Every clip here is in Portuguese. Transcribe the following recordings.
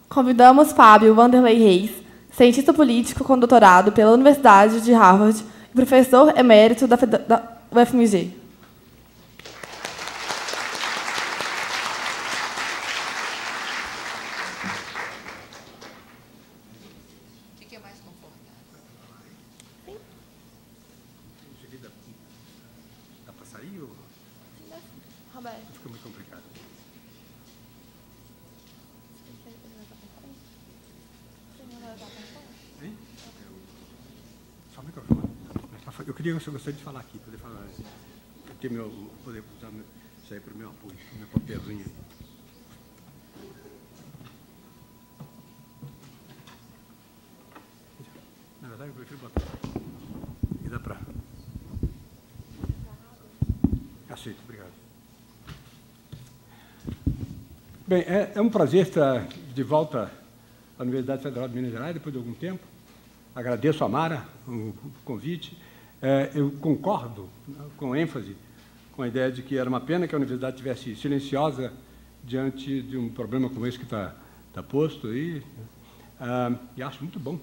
Convidamos Fábio Vanderlei Reis, cientista político com doutorado pela Universidade de Harvard e professor emérito da UFMG. Fique mais confortável. Dá para sair ou Roberto. fica muito complicado? Hein? Só o microfone. Eu gostaria de falar aqui, poder falar. Poder usar isso aí para o meu apoio, para o meu papelzinho. Na verdade, eu prefiro botar. E dá para. Aceito, obrigado. Bem, é um prazer estar de volta à Universidade Federal de Minas Gerais, depois de algum tempo. Agradeço a Mara o convite. Eu concordo com ênfase com a ideia de que era uma pena que a universidade estivesse silenciosa diante de um problema como esse que está posto aí. E acho muito bom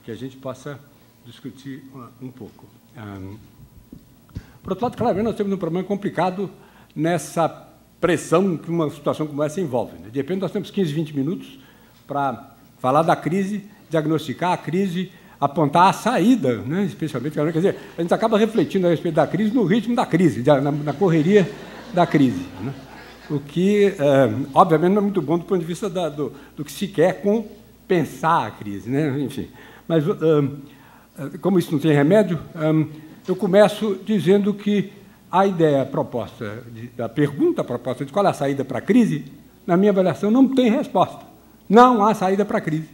que a gente possa discutir um pouco. Por outro lado, claramente, nós temos um problema complicado nessa pressão que uma situação como essa envolve. De repente, nós temos 15, 20 minutos para falar da crise, diagnosticar a crise, apontar a saída, né? Especialmente, quer dizer, a gente acaba refletindo a respeito da crise no ritmo da crise, na correria da crise, né? O que, obviamente, não é muito bom do ponto de vista do que se quer com pensar a crise, né? Enfim. Mas, como isso não tem remédio, eu começo dizendo que a ideia proposta, a pergunta proposta de qual é a saída para a crise, na minha avaliação, não tem resposta. Não há saída para a crise.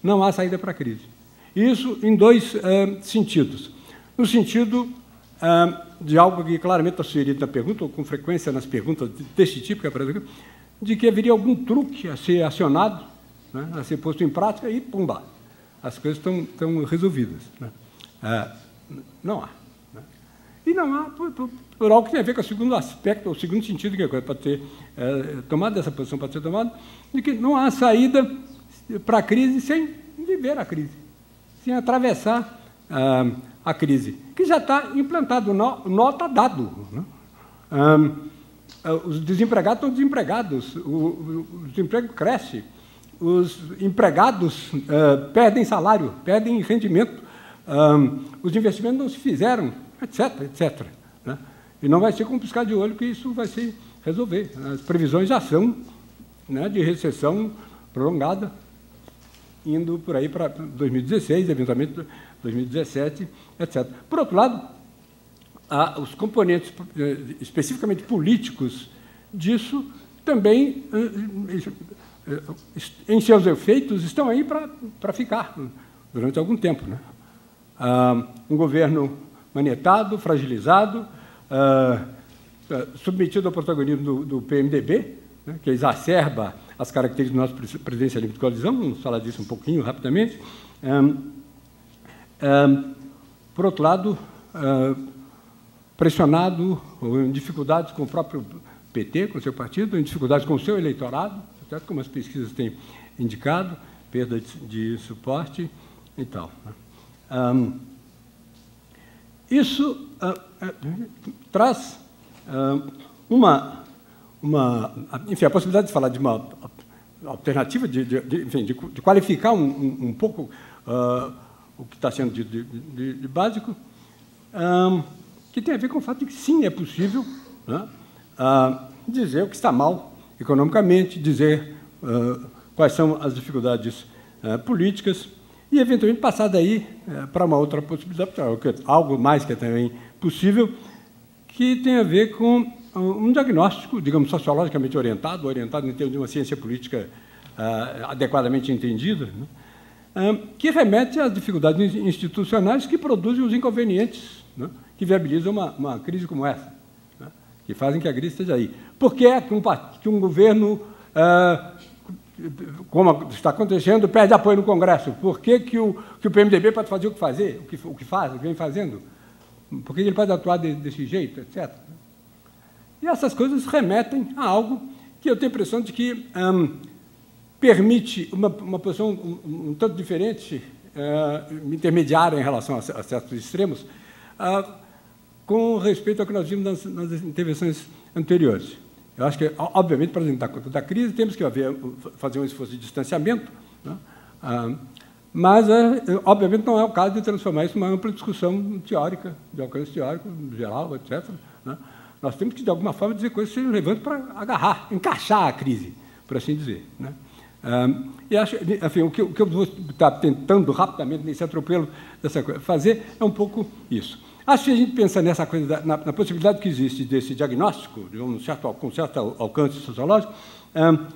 Não há saída para a crise. Isso em dois sentidos. No sentido de algo que claramente está sugerido na pergunta, ou com frequência nas perguntas desse tipo, que é de que haveria algum truque a ser acionado, né, a ser posto em prática, e, pumba, as coisas estão resolvidas, né? Não há. Né? E não há por algo que tem a ver com o segundo aspecto, o segundo sentido que a coisa pode ter tomado, essa posição pode ser tomada, de que não há saída para a crise sem viver a crise, sem atravessar a crise, que já está implantado, o nó está dado. Né? Os desempregados estão desempregados, o desemprego cresce, os empregados perdem salário, perdem rendimento, os investimentos não se fizeram, etc., etc. Né? E não vai ser com piscar de olho que isso vai se resolver. As previsões já são, né, de recessão prolongada, indo por aí para 2016, eventualmente 2017, etc. Por outro lado, os componentes especificamente políticos disso também, em seus efeitos, estão aí para ficar durante algum tempo. Né? Um governo manietado, fragilizado, submetido ao protagonismo do PMDB, né, que exacerba as características do nosso presidencialismo de coalizão, vamos falar disso um pouquinho rapidamente. Por outro lado, pressionado, ou em dificuldades com o próprio PT, com o seu partido, em dificuldades com o seu eleitorado, certo? Como as pesquisas têm indicado, perda de suporte e tal. Isso traz enfim, a possibilidade de falar de uma alternativa, de qualificar um pouco o que está sendo de básico, que tem a ver com o fato de que, sim, é possível, né, dizer o que está mal economicamente, dizer quais são as dificuldades políticas e, eventualmente, passar daí para uma outra possibilidade, algo mais que é também possível, que tem a ver com um diagnóstico, digamos, sociologicamente orientado em termos de uma ciência política adequadamente entendida, né, que remete às dificuldades institucionais que produzem os inconvenientes, né, que viabilizam uma crise como essa, né, que fazem que a crise esteja aí. Por que é que um governo, como está acontecendo, perde apoio no Congresso? Por que o PMDB pode fazer o que faz, o que vem fazendo? Por que ele pode atuar desse jeito, etc.? E essas coisas remetem a algo que eu tenho a impressão de que permite uma posição um tanto diferente, intermediária em relação a certos extremos, com respeito ao que nós vimos nas intervenções anteriores. Eu acho que, obviamente, para tentar conta da crise, temos que fazer um esforço de distanciamento, né? Mas, obviamente, não é o caso de transformar isso numa ampla discussão teórica, de alcance teórico, geral, etc., né? Nós temos que, de alguma forma, dizer coisas que sejam relevantes para agarrar, encaixar a crise, por assim dizer, né? E acho, enfim, o que eu vou estar tentando rapidamente, nesse atropelo dessa coisa, fazer é um pouco isso. Acho que a gente pensa nessa coisa, na possibilidade que existe desse diagnóstico, com certo alcance sociológico,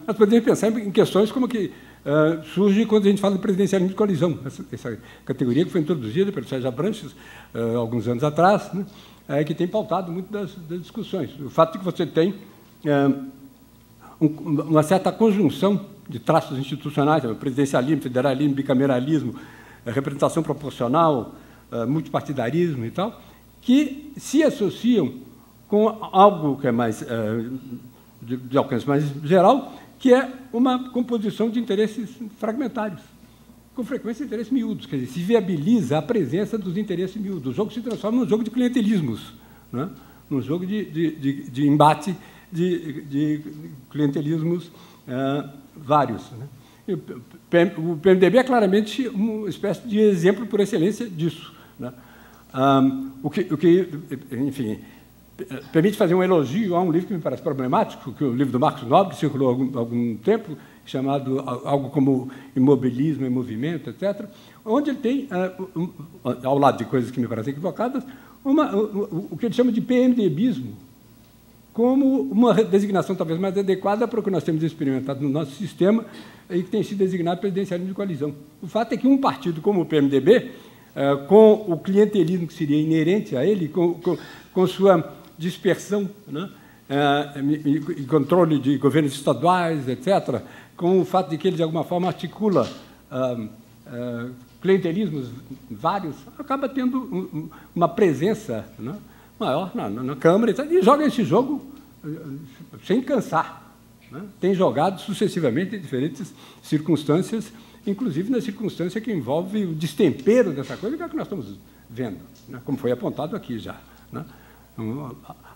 nós podemos pensar em questões como que surge quando a gente fala de presidencialismo de coalizão, essa categoria que foi introduzida pelo Sérgio Abranches alguns anos atrás, né, que tem pautado muito das discussões. O fato de que você tem uma certa conjunção de traços institucionais, presidencialismo, federalismo, bicameralismo, representação proporcional, multipartidarismo e tal, que se associam com algo que é mais de alcance mais geral, que é uma composição de interesses fragmentários, com frequência interesses miúdos, quer dizer, se viabiliza a presença dos interesses miúdos. O jogo se transforma num jogo de clientelismos, né? Num jogo de embate de clientelismos vários, né? O PMDB é claramente uma espécie de exemplo por excelência disso, né? O que, enfim, permite fazer um elogio a um livro que me parece problemático, que é o livro do Marcos Nobre, que circulou há algum tempo, chamado algo como Imobilismo em Movimento, etc., onde ele tem, ao lado de coisas que me parecem equivocadas, o que ele chama de PMDBismo, como uma designação talvez mais adequada para o que nós temos experimentado no nosso sistema e que tem sido designado presidencialismo de coalizão. O fato é que um partido como o PMDB, com o clientelismo que seria inerente a ele, com sua dispersão, né, e controle de governos estaduais, etc., com o fato de que ele, de alguma forma, articula clientelismos vários, acaba tendo uma presença, né, maior na Câmara e joga esse jogo sem cansar, né? Tem jogado sucessivamente em diferentes circunstâncias, inclusive na circunstância que envolve o destempero dessa coisa, que é o que nós estamos vendo, né? Como foi apontado aqui já, né?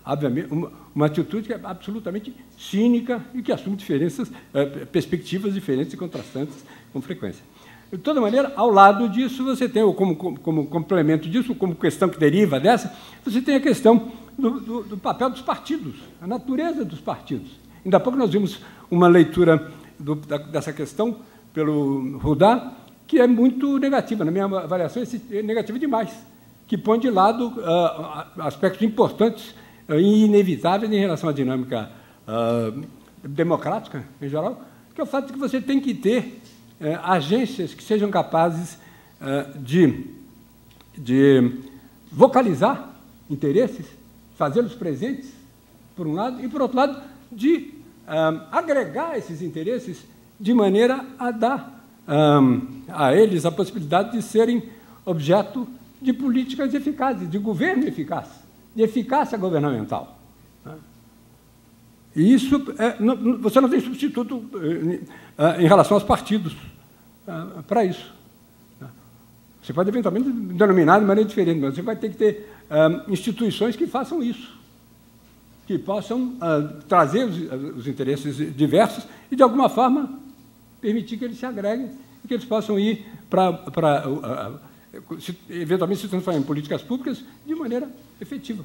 Obviamente, uma atitude que é absolutamente cínica e que assume perspectivas diferentes e contrastantes com frequência. De toda maneira, ao lado disso, você tem, como complemento disso, como questão que deriva dessa, você tem a questão do papel dos partidos, a natureza dos partidos. Ainda há pouco nós vimos uma leitura dessa questão pelo Rudá, que é muito negativa, na minha avaliação, é negativa demais, que põe de lado aspectos importantes e inevitáveis em relação à dinâmica democrática, em geral, que é o fato de que você tem que ter agências que sejam capazes de vocalizar interesses, fazê-los presentes, por um lado, e, por outro lado, de agregar esses interesses de maneira a dar a eles a possibilidade de serem objeto de políticas eficazes, de governo eficaz, de eficácia governamental. E isso, você não tem substituto em relação aos partidos para isso. Você pode, eventualmente, denominar de maneira diferente, mas você vai ter que ter instituições que façam isso, que possam trazer os interesses diversos e, de alguma forma, permitir que eles se agreguem e que eles possam ir eventualmente se transformar em políticas públicas de maneira efetiva.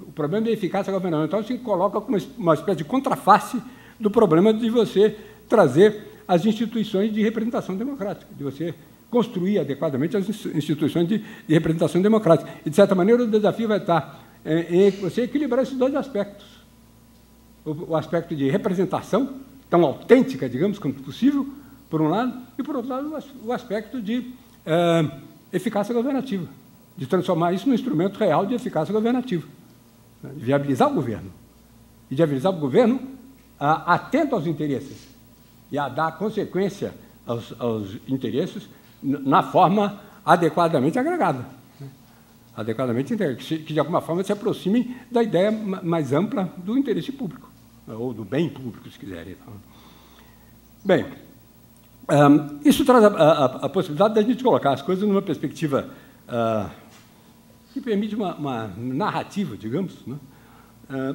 O problema da eficácia governamental se coloca como uma espécie de contraface do problema de você trazer as instituições de representação democrática, de você construir adequadamente as instituições de representação democrática. E, de certa maneira, o desafio vai estar em você equilibrar esses dois aspectos. O aspecto de representação, tão autêntica, digamos, quanto possível, por um lado, e, por outro lado, o aspecto de eficácia governativa, de transformar isso num instrumento real de eficácia governativa, né? De viabilizar o governo, e de viabilizar o governo atento aos interesses, e a dar consequência aos interesses na forma adequadamente agregada, né? Adequadamente que, de alguma forma, se aproximem da ideia mais ampla do interesse público, ou do bem público, se quiserem. Bem, Isso traz a possibilidade da gente colocar as coisas numa perspectiva que permite uma narrativa, digamos, né,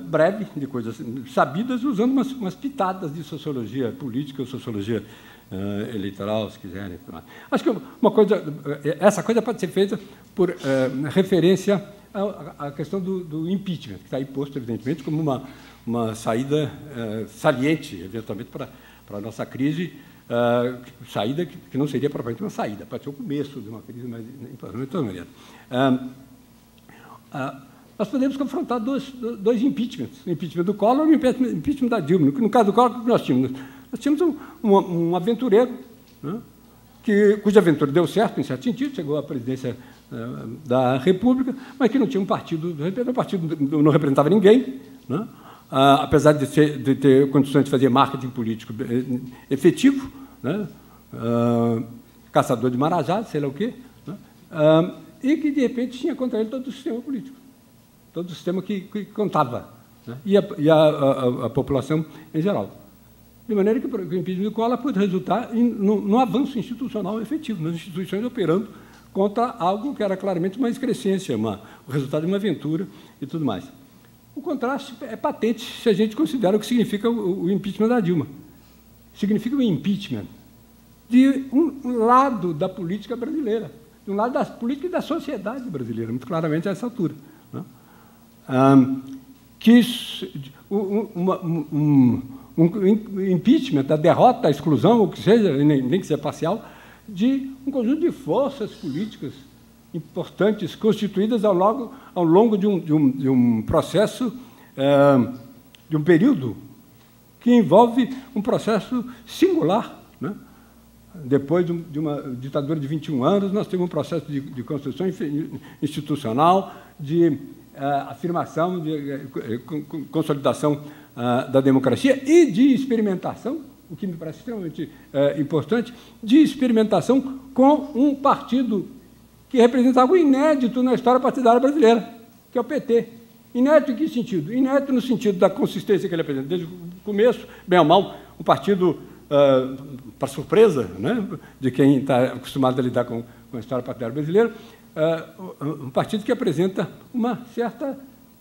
breve, de coisas sabidas, usando umas pitadas de sociologia política ou sociologia eleitoral, se quiserem. Acho que essa coisa pode ser feita por referência à questão do impeachment, que está aí posto, evidentemente, como uma saída saliente, eventualmente, para a nossa crise, saída que não seria propriamente uma saída, pode ser o começo de uma crise, mas de toda maneira. Nós podemos confrontar dois impeachments, o impeachment do Collor e o impeachment da Dilma. No caso do Collor, o que nós tínhamos? Nós tínhamos um aventureiro, né, cuja aventura deu certo, em certo sentido, chegou à presidência da República, mas que não tinha um partido, o partido não representava ninguém, né, apesar de ter condições de fazer marketing político efetivo, né, caçador de marajás, sei lá o quê, né, e que, de repente, tinha contra ele todo o sistema político, todo o sistema que contava, né, e a população em geral. De maneira que o impeachment do Collor pode resultar num avanço institucional efetivo, nas instituições operando contra algo que era claramente uma excrescência, o resultado de uma aventura e tudo mais. O contraste é patente se a gente considera o que significa o impeachment da Dilma. Significa o impeachment de um lado da política brasileira, de um lado da política e da sociedade brasileira, muito claramente a essa altura, né? Um impeachment, da derrota, a exclusão, ou que seja, nem que seja parcial, de um conjunto de forças políticas importantes constituídas ao longo de um processo, de um período que envolve um processo singular, né? Depois de uma ditadura de 21 anos, nós temos um processo de construção institucional, de afirmação, de consolidação da democracia e de experimentação, o que me parece extremamente importante, de experimentação com um partido que representa algo inédito na história partidária brasileira, que é o PT. Inédito em que sentido? Inédito no sentido da consistência que ele apresenta. Desde o começo, bem ou mal, um partido, para surpresa, né, de quem está acostumado a lidar com a história partidária brasileira, um partido que apresenta uma certa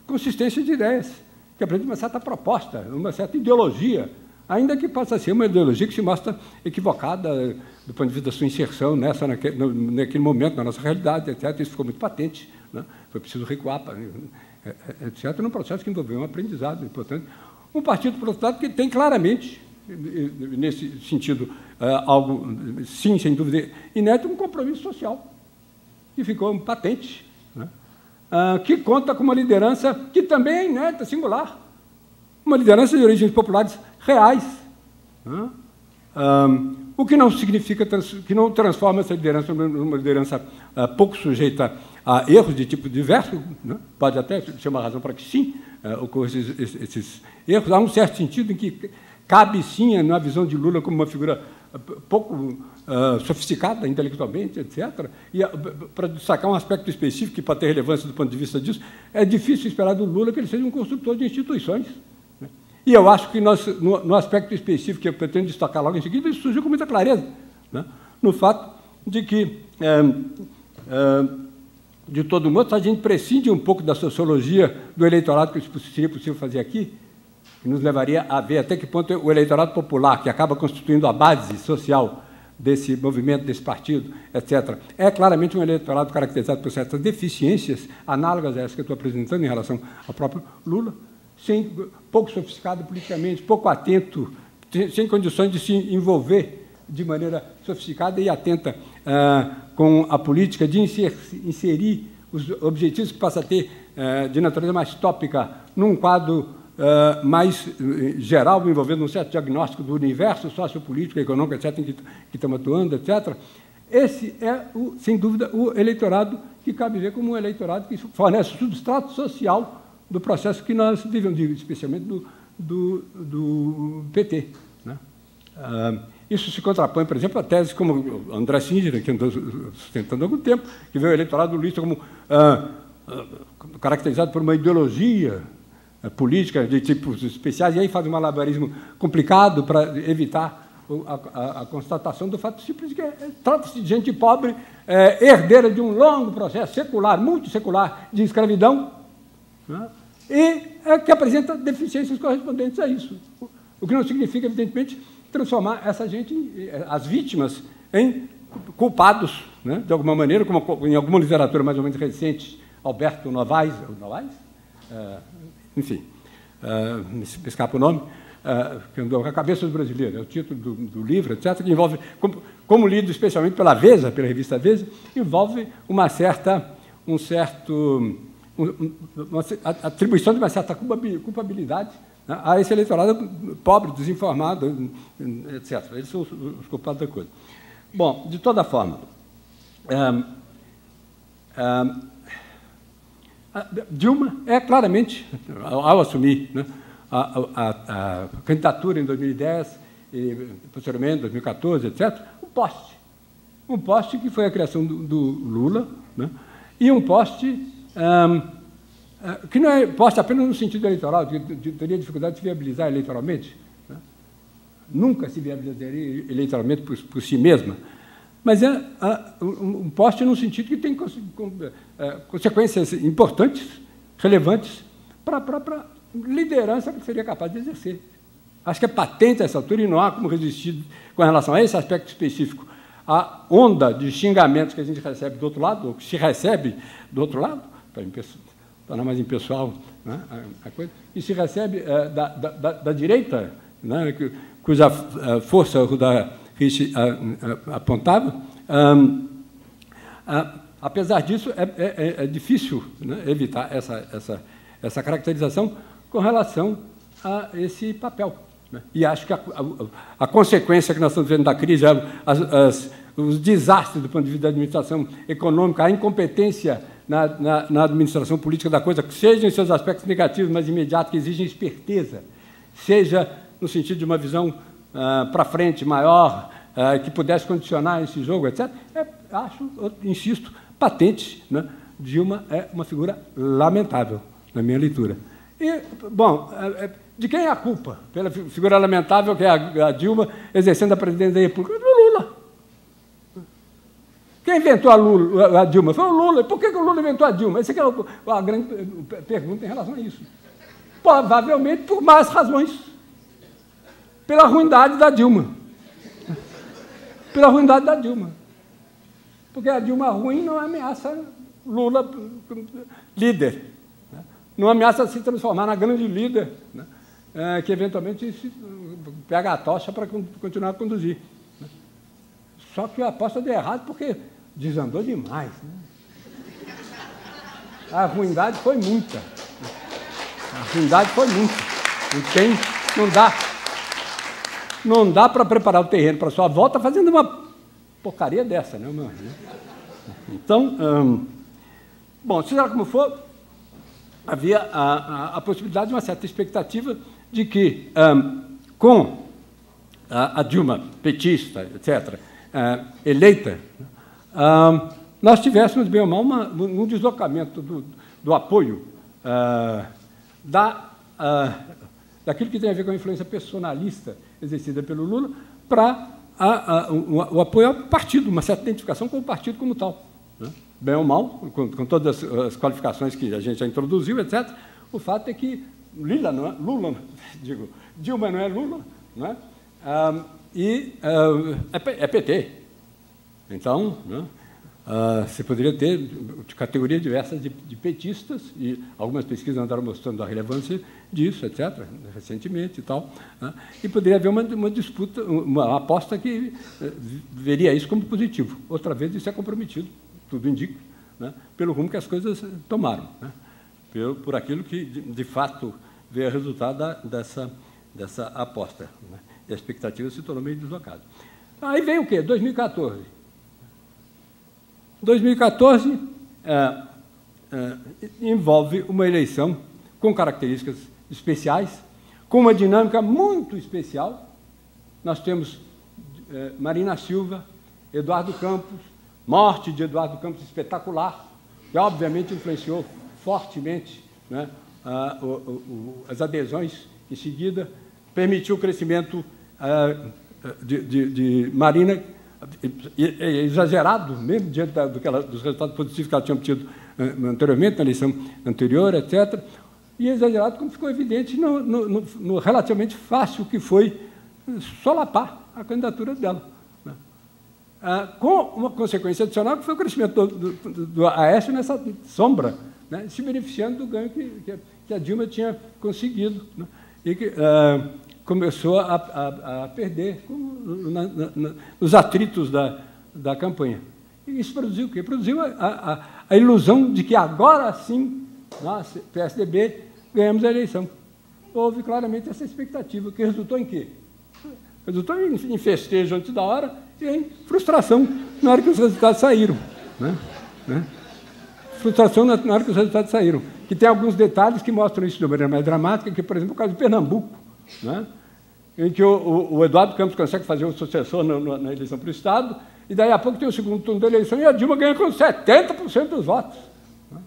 consistência de ideias, que apresenta uma certa proposta, uma certa ideologia, ainda que possa ser uma ideologia que se mostra equivocada do ponto de vista da sua inserção naquele momento, na nossa realidade, etc. Isso ficou muito patente, né? Foi preciso recuar, etc., num processo que envolveu um aprendizado importante. Um partido, por outro lado, que tem claramente, nesse sentido, algo, sim, sem dúvida, inédito, um compromisso social, que ficou patente, né? Que conta com uma liderança que também é inédita, singular, uma liderança de origens populares reais, né? O que não significa, que não transforma essa liderança numa liderança pouco sujeita a erros de tipo diverso, né? Pode até ser uma razão para que, sim, ocorram esses erros. Há um certo sentido em que cabe, sim, na visão de Lula como uma figura pouco sofisticada intelectualmente, etc. E, para destacar um aspecto específico que pode ter relevância do ponto de vista disso, é difícil esperar do Lula que ele seja um construtor de instituições, né? E eu acho que no aspecto específico que eu pretendo destacar logo em seguida, isso surgiu com muita clareza, né? No fato de que, de todo modo, se a gente prescinde um pouco da sociologia do eleitorado, que seria possível fazer aqui, que nos levaria a ver até que ponto o eleitorado popular, que acaba constituindo a base social desse movimento, desse partido, etc., é claramente um eleitorado caracterizado por certas deficiências análogas a essas que eu estou apresentando em relação ao próprio Lula, pouco sofisticado politicamente, pouco atento, sem condições de se envolver de maneira sofisticada e atenta com a política, de inserir os objetivos que passa a ter de natureza mais tópica num quadro mais geral, envolvendo um certo diagnóstico do universo sociopolítico, econômico, etc., em que estamos atuando, etc. Esse é, sem dúvida, o eleitorado que cabe ver como um eleitorado que fornece o substrato social do processo que nós vivemos, especialmente do PT, né? Isso se contrapõe, por exemplo, a tese como André Singer, que andou sustentando há algum tempo, que vê o eleitorado lulista como caracterizado por uma ideologia política de tipos especiais, e aí faz um malabarismo complicado para evitar a constatação do fato simples de que trata-se de gente pobre, herdeira de um longo processo secular, muito secular, de escravidão, né? E que apresenta deficiências correspondentes a isso. O que não significa, evidentemente, transformar essa gente, as vítimas, em culpados, né? De alguma maneira, como em alguma literatura mais ou menos recente, Alberto Novaes, enfim, me escapa o nome, A Cabeça do Brasileiro, é o título do livro, etc., que envolve, como lido especialmente pela Veja, pela revista Veja, envolve uma atribuição de uma certa culpabilidade, né, a esse eleitorado pobre, desinformado, etc. Eles são os culpados da coisa. Bom, de toda forma, Dilma é claramente, ao assumir, né, a candidatura em 2010 e posteriormente 2014, etc., um poste que foi a criação do Lula, né, e um poste que não é poste apenas no sentido eleitoral, que teria dificuldade de se viabilizar eleitoralmente, né, nunca se viabilizaria eleitoralmente por si mesma, mas é um poste no sentido que tem consequências importantes, relevantes, para a própria liderança que seria capaz de exercer. Acho que é patente a essa altura e não há como resistir com relação a esse aspecto específico. A onda de xingamentos que a gente recebe do outro lado, ou que se recebe do outro lado, para tornar mais impessoal, né, a coisa, e se recebe da direita, né, cuja força o da Rich apontava, apesar disso, é difícil, né, evitar essa caracterização com relação a esse papel, né? E acho que a consequência que nós estamos vendo da crise, os desastres do ponto de vista da administração econômica, a incompetência na administração política da coisa, seja em seus aspectos negativos, mas imediatos, que exigem esperteza, seja no sentido de uma visão para frente maior, que pudesse condicionar esse jogo, etc., acho, insisto, patente, né? Dilma é uma figura lamentável, na minha leitura. E, bom, de quem é a culpa pela figura lamentável que é a Dilma exercendo a presidência da República? Do Lula. Quem inventou a Dilma? Foi o Lula. E por que o Lula inventou a Dilma? Essa é a grande pergunta em relação a isso. Provavelmente por más razões. Pela ruindade da Dilma. Pela ruindade da Dilma. Porque a Dilma ruim não ameaça Lula líder. Não ameaça se transformar na grande líder, né, que eventualmente pega a tocha para continuar a conduzir. Né. Só que a aposta deu errado porque desandou demais. Né. A ruindade foi muita. A ruindade foi muita. E não dá para preparar o terreno para a sua volta fazendo uma porcaria dessa, né, meu amigo? Então, bom, seja como for, havia a possibilidade de uma certa expectativa de que, com a Dilma petista, etc., eleita, nós tivéssemos, bem ou mal, um deslocamento do apoio daquilo que tem a ver com a influência personalista exercida pelo Lula para o apoio ao partido, uma certa identificação com o partido como tal, né? Bem ou mal, com todas as qualificações que a gente já introduziu, etc., o fato é que Dilma não é Lula, não é? É PT. Então, né, você poderia ter categorias diversas de petistas, e algumas pesquisas andaram mostrando a relevância disso, etc., recentemente e tal, né, e poderia haver uma disputa, uma aposta que veria isso como positivo. Outra vez isso é comprometido, tudo indica, né, pelo rumo que as coisas tomaram, né, por aquilo que, de fato, veio a resultado dessa aposta, né, e a expectativa se tornou meio deslocada. Aí vem o quê? 2014. 2014 envolve uma eleição com características especiais, com uma dinâmica muito especial. Nós temos Marina Silva, Eduardo Campos, morte de Eduardo Campos espetacular, que obviamente influenciou fortemente, né, as adesões em seguida, permitiu o crescimento de Marina, exagerado, mesmo diante dos resultados positivos que ela tinha obtido anteriormente, na eleição anterior, etc., e exagerado como ficou evidente no relativamente fácil que foi solapar a candidatura dela. Né? Com uma consequência adicional, que foi o crescimento do Aécio nessa sombra, né? Se beneficiando do ganho que a Dilma tinha conseguido, né? E que começou a perder nos atritos da campanha. E isso produziu o quê? Produziu a ilusão de que agora sim, nós, PSDB, ganhamos a eleição. Houve claramente essa expectativa, que resultou em quê? Resultou em festejo antes da hora e em frustração na hora que os resultados saíram. Né? Frustração na hora que os resultados saíram. Que tem alguns detalhes que mostram isso de maneira mais dramática, que, por exemplo, o caso de Pernambuco, né? Em que o Eduardo Campos consegue fazer um sucessor na eleição para o Estado, e daí a pouco tem o segundo turno da eleição e a Dilma ganha com 70% dos votos. Né?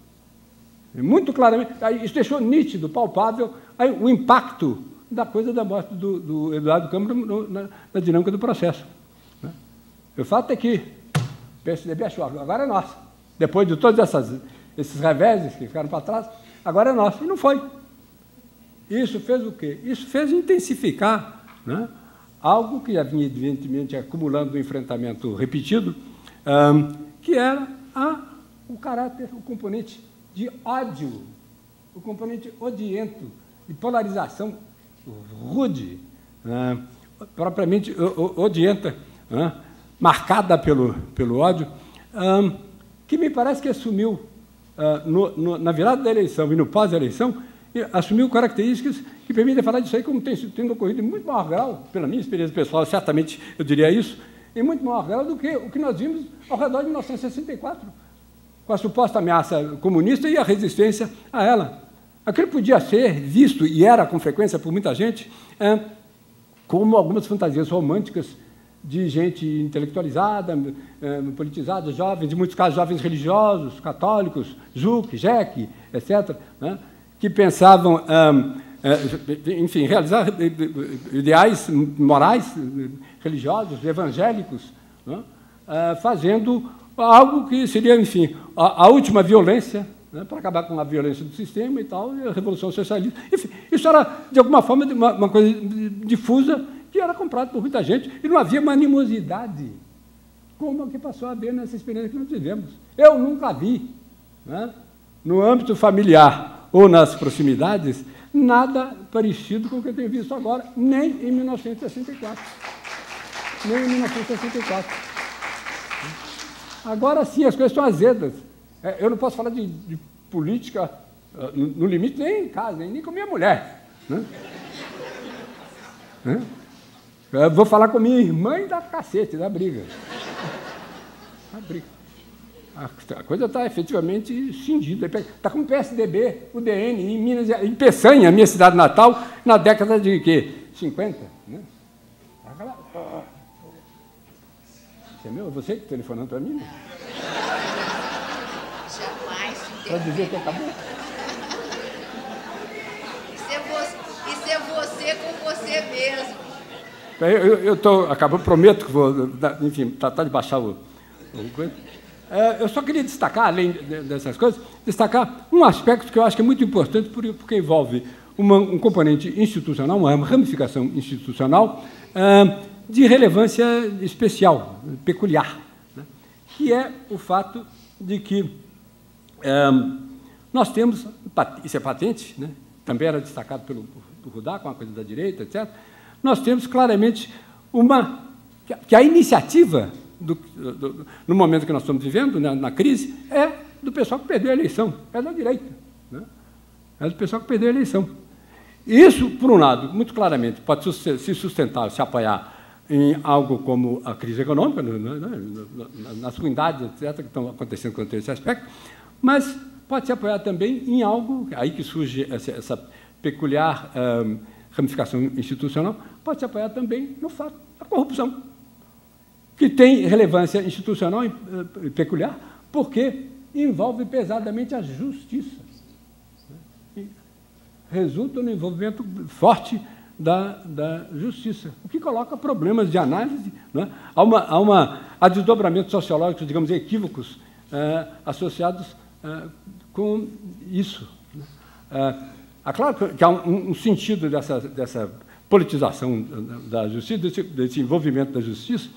E muito claramente, isso deixou nítido, palpável, o impacto da coisa da morte do Eduardo Campos na dinâmica do processo. Né? O fato é que o PSDB achou, agora é nosso. Depois de todos esses reveses que ficaram para trás, agora é nosso. E não foi. Isso fez o quê? Isso fez intensificar, né, algo que já vinha, evidentemente, acumulando um enfrentamento repetido, que era o caráter, o componente de ódio, o componente odiento, de polarização rude, propriamente odienta, marcada pelo ódio, que me parece que assumiu, na virada da eleição e no pós-eleição, assumiu características que permitem falar disso aí como tendo ocorrido em muito maior grau, pela minha experiência pessoal, certamente eu diria isso, em muito maior grau do que o que nós vimos ao redor de 1964, com a suposta ameaça comunista e a resistência a ela. Aquilo podia ser visto, e era com frequência por muita gente, como algumas fantasias românticas de gente intelectualizada, politizada, jovens, em muitos casos jovens religiosos, católicos, Zuc, Jeque, etc., né, que pensavam, enfim, realizar ideais morais, religiosos, evangélicos, né, fazendo algo que seria, enfim, a última violência, né, para acabar com a violência do sistema e tal, e a Revolução Socialista. Enfim, isso era, de alguma forma, uma coisa difusa, que era comprado por muita gente, e não havia uma animosidade, como a que passou a haver nessa experiência que nós vivemos. Eu nunca vi, né, no âmbito familiar ou nas proximidades, nada parecido com o que eu tenho visto agora, nem em 1964. Nem em 1964. Agora sim, as coisas estão azedas. Eu não posso falar de política, no limite, nem em casa, nem com minha mulher. Né? Eu vou falar com minha irmã e da cacete, da briga. Da briga. A coisa está efetivamente cindida. Está com o PSDB, o DN, em Minas, em Peçanha, minha cidade natal, na década de quê? 50. Né? Você é meu? Você que está telefonando para mim? Jamais. Para dizer que acabou? Isso é você com você mesmo. Eu prometo que vou, enfim, tratar de baixar o coisa. Eu só queria destacar, além dessas coisas, destacar um aspecto que eu acho que é muito importante, porque envolve um componente institucional, uma ramificação institucional de relevância especial, peculiar, né? Que é o fato de que nós temos, isso é patente, né? Também era destacado por Rudá, com a coisa da direita, etc., nós temos claramente que a iniciativa no momento que nós estamos vivendo, né, na crise, é do pessoal que perdeu a eleição, é da direita. Né? É do pessoal que perdeu a eleição. Isso, por um lado, muito claramente, pode se sustentar, se apoiar em algo como a crise econômica, nas ruindades, etc., que estão acontecendo contra esse aspecto, mas pode se apoiar também em algo, aí que surge essa peculiar ramificação institucional, pode se apoiar também no fato da corrupção, que tem relevância institucional e peculiar, porque envolve pesadamente a justiça. E resulta no envolvimento forte da justiça, o que coloca problemas de análise, né? Há desdobramentos sociológicos, digamos, equívocos associados com isso. É claro que há um sentido dessa politização da justiça, desse envolvimento da justiça,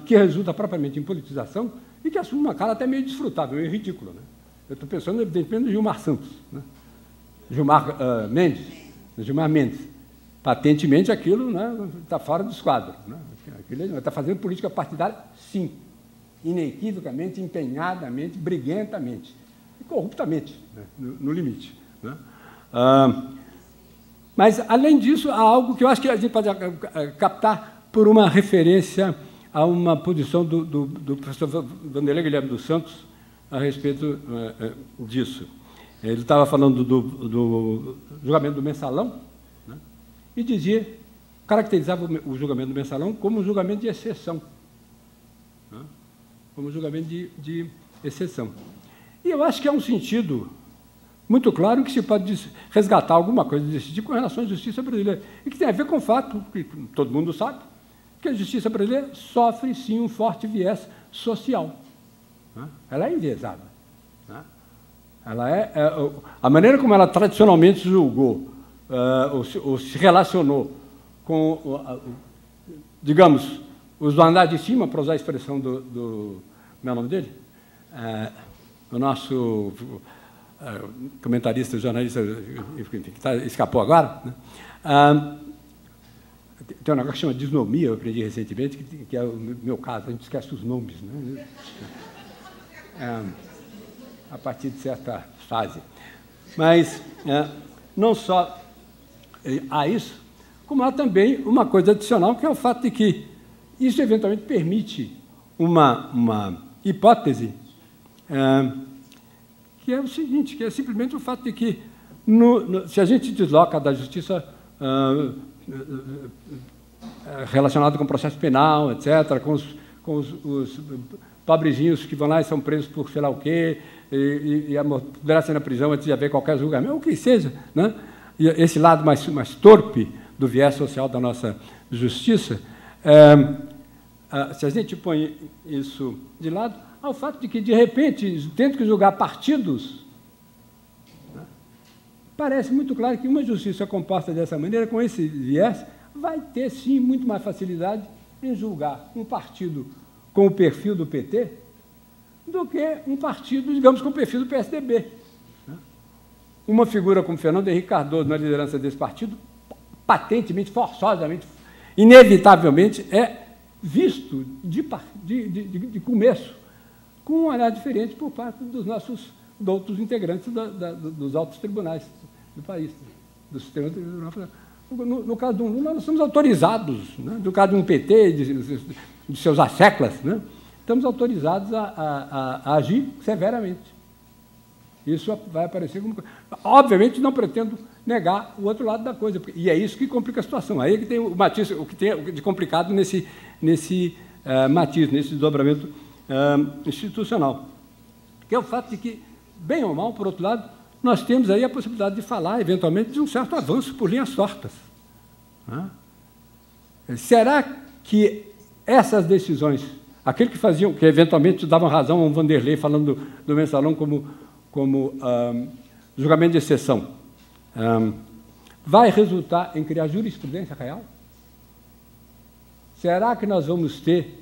que resulta propriamente em politização e que assume uma cara até meio desfrutável, meio ridícula. Né? Eu estou pensando, evidentemente, no Gilmar Santos, né? Gilmar Mendes. Patentemente, aquilo está fora dos quadros. Né? Aquilo está fazendo política partidária, sim, inequivocamente, empenhadamente, briguentamente e corruptamente, né? no limite. Né? Mas, além disso, há algo que eu acho que a gente pode captar por uma referência a uma posição do professor Vanderlei Guilherme dos Santos a respeito disso. Ele estava falando do julgamento do Mensalão, né, e caracterizava o julgamento do Mensalão como um julgamento de exceção. Né, como um julgamento de exceção. E eu acho que há um sentido muito claro que se pode resgatar alguma coisa desse tipo com relação à justiça brasileira, e que tem a ver com o fato, que todo mundo sabe, que a justiça brasileira sofre, sim, um forte viés social. Né? Ela é enviesável. Né? Ela a maneira como ela tradicionalmente julgou ou se relacionou com, digamos, os do andar de cima, para usar a expressão do meu nome dele, o nosso comentarista, jornalista, enfim, que escapou agora, né? Tem um negócio que chama disnomia, eu aprendi recentemente, que é o meu caso, a gente esquece os nomes, né? A partir de certa fase. Mas não só há isso, como há também uma coisa adicional, que é o fato de que isso eventualmente permite uma hipótese que é o seguinte, que é simplesmente o fato de que, se a gente desloca da justiça relacionada com o processo penal, etc., com os pobrezinhos que vão lá e são presos por sei lá o quê, e poderá ser na prisão antes de haver qualquer julgamento, ou o que seja, né? E esse lado mais torpe do viés social da nossa justiça, se a gente põe isso de lado, ao fato de que, de repente, tendo que julgar partidos, né, parece muito claro que uma justiça composta dessa maneira, com esse viés, vai ter, sim, muito mais facilidade em julgar um partido com o perfil do PT do que um partido, digamos, com o perfil do PSDB. Né? Uma figura como Fernando Henrique Cardoso, na liderança desse partido, patentemente, forçosamente, inevitavelmente, é visto de começo com um olhar diferente por parte dos outros integrantes dos altos tribunais do país, do sistema tribunal. No caso de um Lula, nós somos autorizados, né? No caso de um PT, de seus asseclas, né? Estamos autorizados a agir severamente. Isso vai aparecer como... Obviamente, não pretendo negar o outro lado da coisa, e é isso que complica a situação. Aí é que tem o matiz, o que tem de complicado nesse matiz, nesse desdobramento institucional, que é o fato de que, bem ou mal, por outro lado, nós temos aí a possibilidade de falar, eventualmente, de um certo avanço por linhas tortas. Né? Será que essas decisões, aqueles que eventualmente davam razão a um Vanderlei falando do Mensalão como julgamento de exceção, vai resultar em criar jurisprudência real? Será que nós vamos ter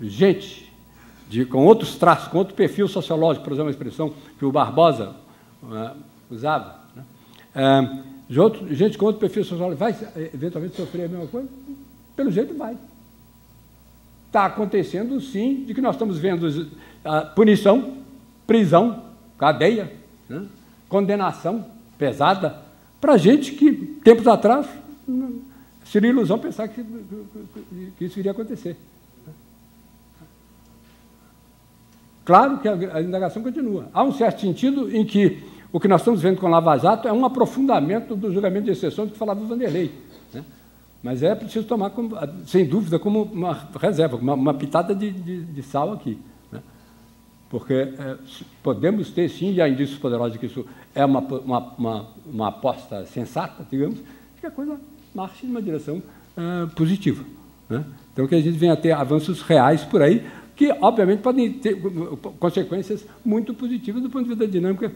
gente com outros traços, com outro perfil sociológico, por usar uma expressão que o Barbosa usava, né? Gente com outro perfil sociológico vai eventualmente sofrer a mesma coisa? Pelo jeito vai. Está acontecendo, sim, de que nós estamos vendo punição, prisão, cadeia, né? Condenação pesada para gente que, tempos atrás, seria ilusão pensar que isso iria acontecer. Claro que a indagação continua. Há um certo sentido em que o que nós estamos vendo com o Lava Jato é um aprofundamento do julgamento de exceção de que falava o Vanderlei. Né? Mas é preciso tomar, sem dúvida, como uma reserva, uma pitada de sal aqui. Né? Porque podemos ter, sim, e há indícios poderosos de que isso é uma aposta sensata, digamos, que a coisa marche numa direção positiva, né? Então, que a gente venha a ter avanços reais por aí, que, obviamente, podem ter consequências muito positivas do ponto de vista da dinâmica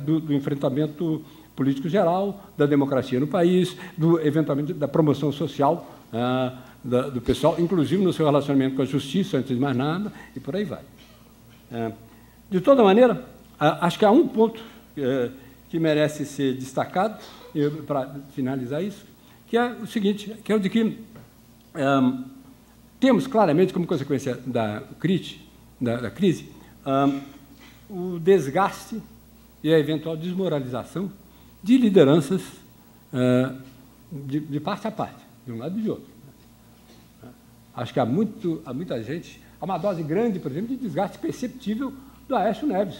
do enfrentamento político geral, da democracia no país, eventualmente, da promoção social do pessoal, inclusive no seu relacionamento com a justiça, antes de mais nada, e por aí vai. De toda maneira, acho que há um ponto que merece ser destacado, para finalizar isso, que é o seguinte, que é o de que temos claramente, como consequência da crise, o desgaste e a eventual desmoralização de lideranças de parte a parte, de um lado e de outro. Acho que há muita gente, há uma dose grande, por exemplo, de desgaste perceptível do Aécio Neves.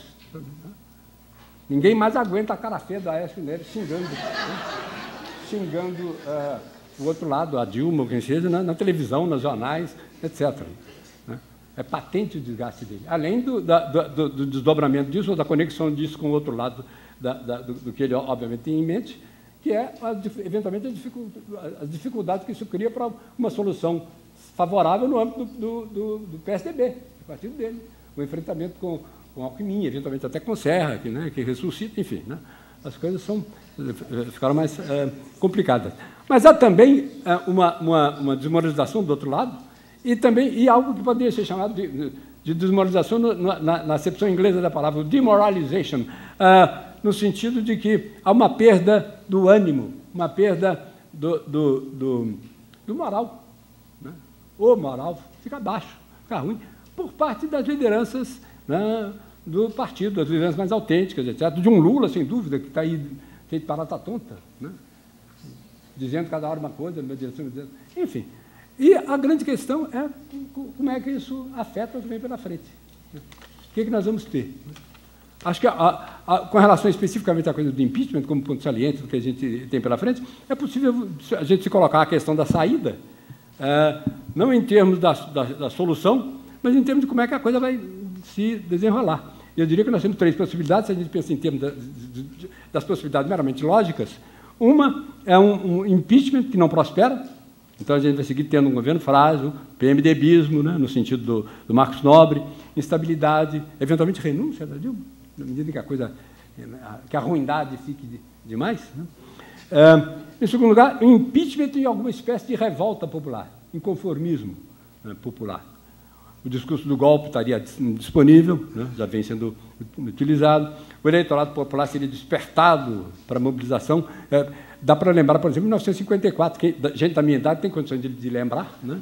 Ninguém mais aguenta a cara feia do Aécio Neves xingando o outro lado, a Dilma, quem seja, na televisão, nos jornais, etc. É patente o desgaste dele. Além do desdobramento disso, ou da conexão disso com o outro lado do que ele, obviamente, tem em mente, que é, eventualmente, as dificuldades que isso cria para uma solução favorável no âmbito do PSDB, do partido dele. O enfrentamento com Alckmin, eventualmente até com Serra, que ressuscita, enfim. Né? As coisas ficaram mais complicadas. Mas há também uma desmoralização do outro lado, e algo que poderia ser chamado de desmoralização na acepção inglesa da palavra, demoralization, no sentido de que há uma perda do ânimo, uma perda do moral. Né? O moral fica baixo, fica ruim, por parte das lideranças, né, do partido, das lideranças mais autênticas, etc. De um Lula, sem dúvida, que está aí feito barata tonta, né? Dizendo cada hora uma coisa, numa direção, enfim. E a grande questão é como é que isso afeta também pela frente. Né? O que nós vamos ter? Acho que, com relação especificamente à coisa do impeachment, como ponto saliente do que a gente tem pela frente, é possível a gente se colocar a questão da saída, não em termos da solução, mas em termos de como é que a coisa vai se desenrolar. Eu diria que nós temos três possibilidades, se a gente pensa em termos das possibilidades meramente lógicas. Uma é um impeachment que não prospera, então a gente vai seguir tendo um governo frágil, PMDBismo, né, no sentido do Marcos Nobre, instabilidade, eventualmente renúncia da Dilma, na medida que a ruindade fique demais. Né? Em segundo lugar, um impeachment e alguma espécie de revolta popular, inconformismo popular. O discurso do golpe estaria disponível, né, já vem sendo utilizado. O eleitorado popular seria despertado para a mobilização. Dá para lembrar, por exemplo, de 1954, gente da minha idade tem condições de lembrar, né?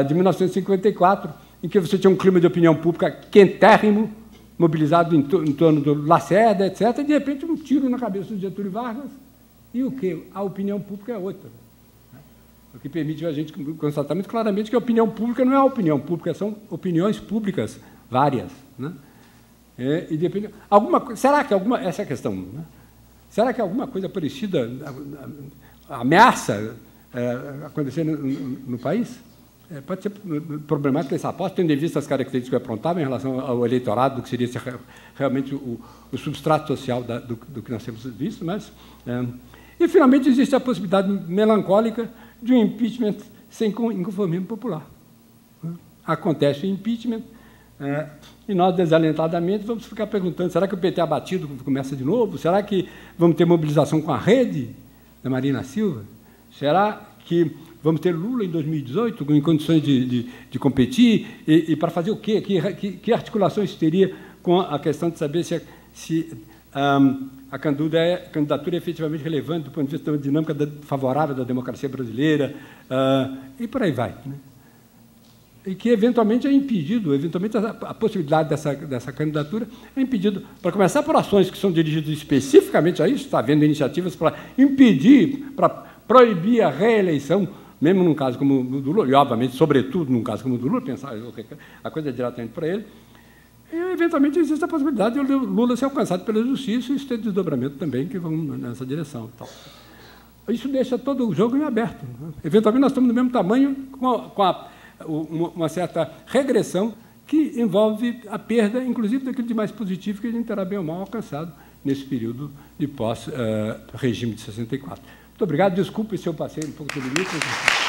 De 1954, em que você tinha um clima de opinião pública quentérrimo, mobilizado em torno do Lacerda, etc., e, de repente, um tiro na cabeça do Getúlio Vargas, e o quê? A opinião pública é outra. O que permite a gente constatar muito claramente que a opinião pública não é a opinião pública, são opiniões públicas várias. Né? E depende, será que essa é a questão, né? Será que alguma coisa parecida ameaça acontecer no país? Pode ser problemática essa aposta, tendo em vista as características que eu apontava em relação ao eleitorado, do que seria realmente o substrato social do que nós temos visto. Mas, e, finalmente, existe a possibilidade melancólica de um impeachment sem inconformismo popular. Acontece o impeachment, e nós, desalentadamente, vamos ficar perguntando, será que o PT abatido começa de novo? Será que vamos ter mobilização com a rede da Marina Silva? Será que vamos ter Lula em 2018, em condições de competir? E para fazer o quê? Que articulações teria com a questão de saber se a candidatura é efetivamente relevante do ponto de vista da dinâmica favorável da democracia brasileira, e por aí vai. Né? E que, eventualmente, é impedido, a possibilidade dessa candidatura é impedido, para começar, por ações que são dirigidas especificamente a isso, está havendo iniciativas para impedir, para proibir a reeleição, mesmo num caso como o do Lula, e, obviamente, sobretudo, num caso como o do Lula, pensar a coisa é diretamente para ele. E, eventualmente, existe a possibilidade de o Lula ser alcançado pela justiça e isso ter desdobramento também, que vão nessa direção. Então, isso deixa todo o jogo em aberto. Né? Eventualmente, nós estamos do mesmo tamanho, com uma certa regressão que envolve a perda, inclusive, daquilo de mais positivo que a gente terá bem ou mal alcançado nesse período de pós-regime de 64. Muito obrigado, desculpe se eu passei um pouco do limite.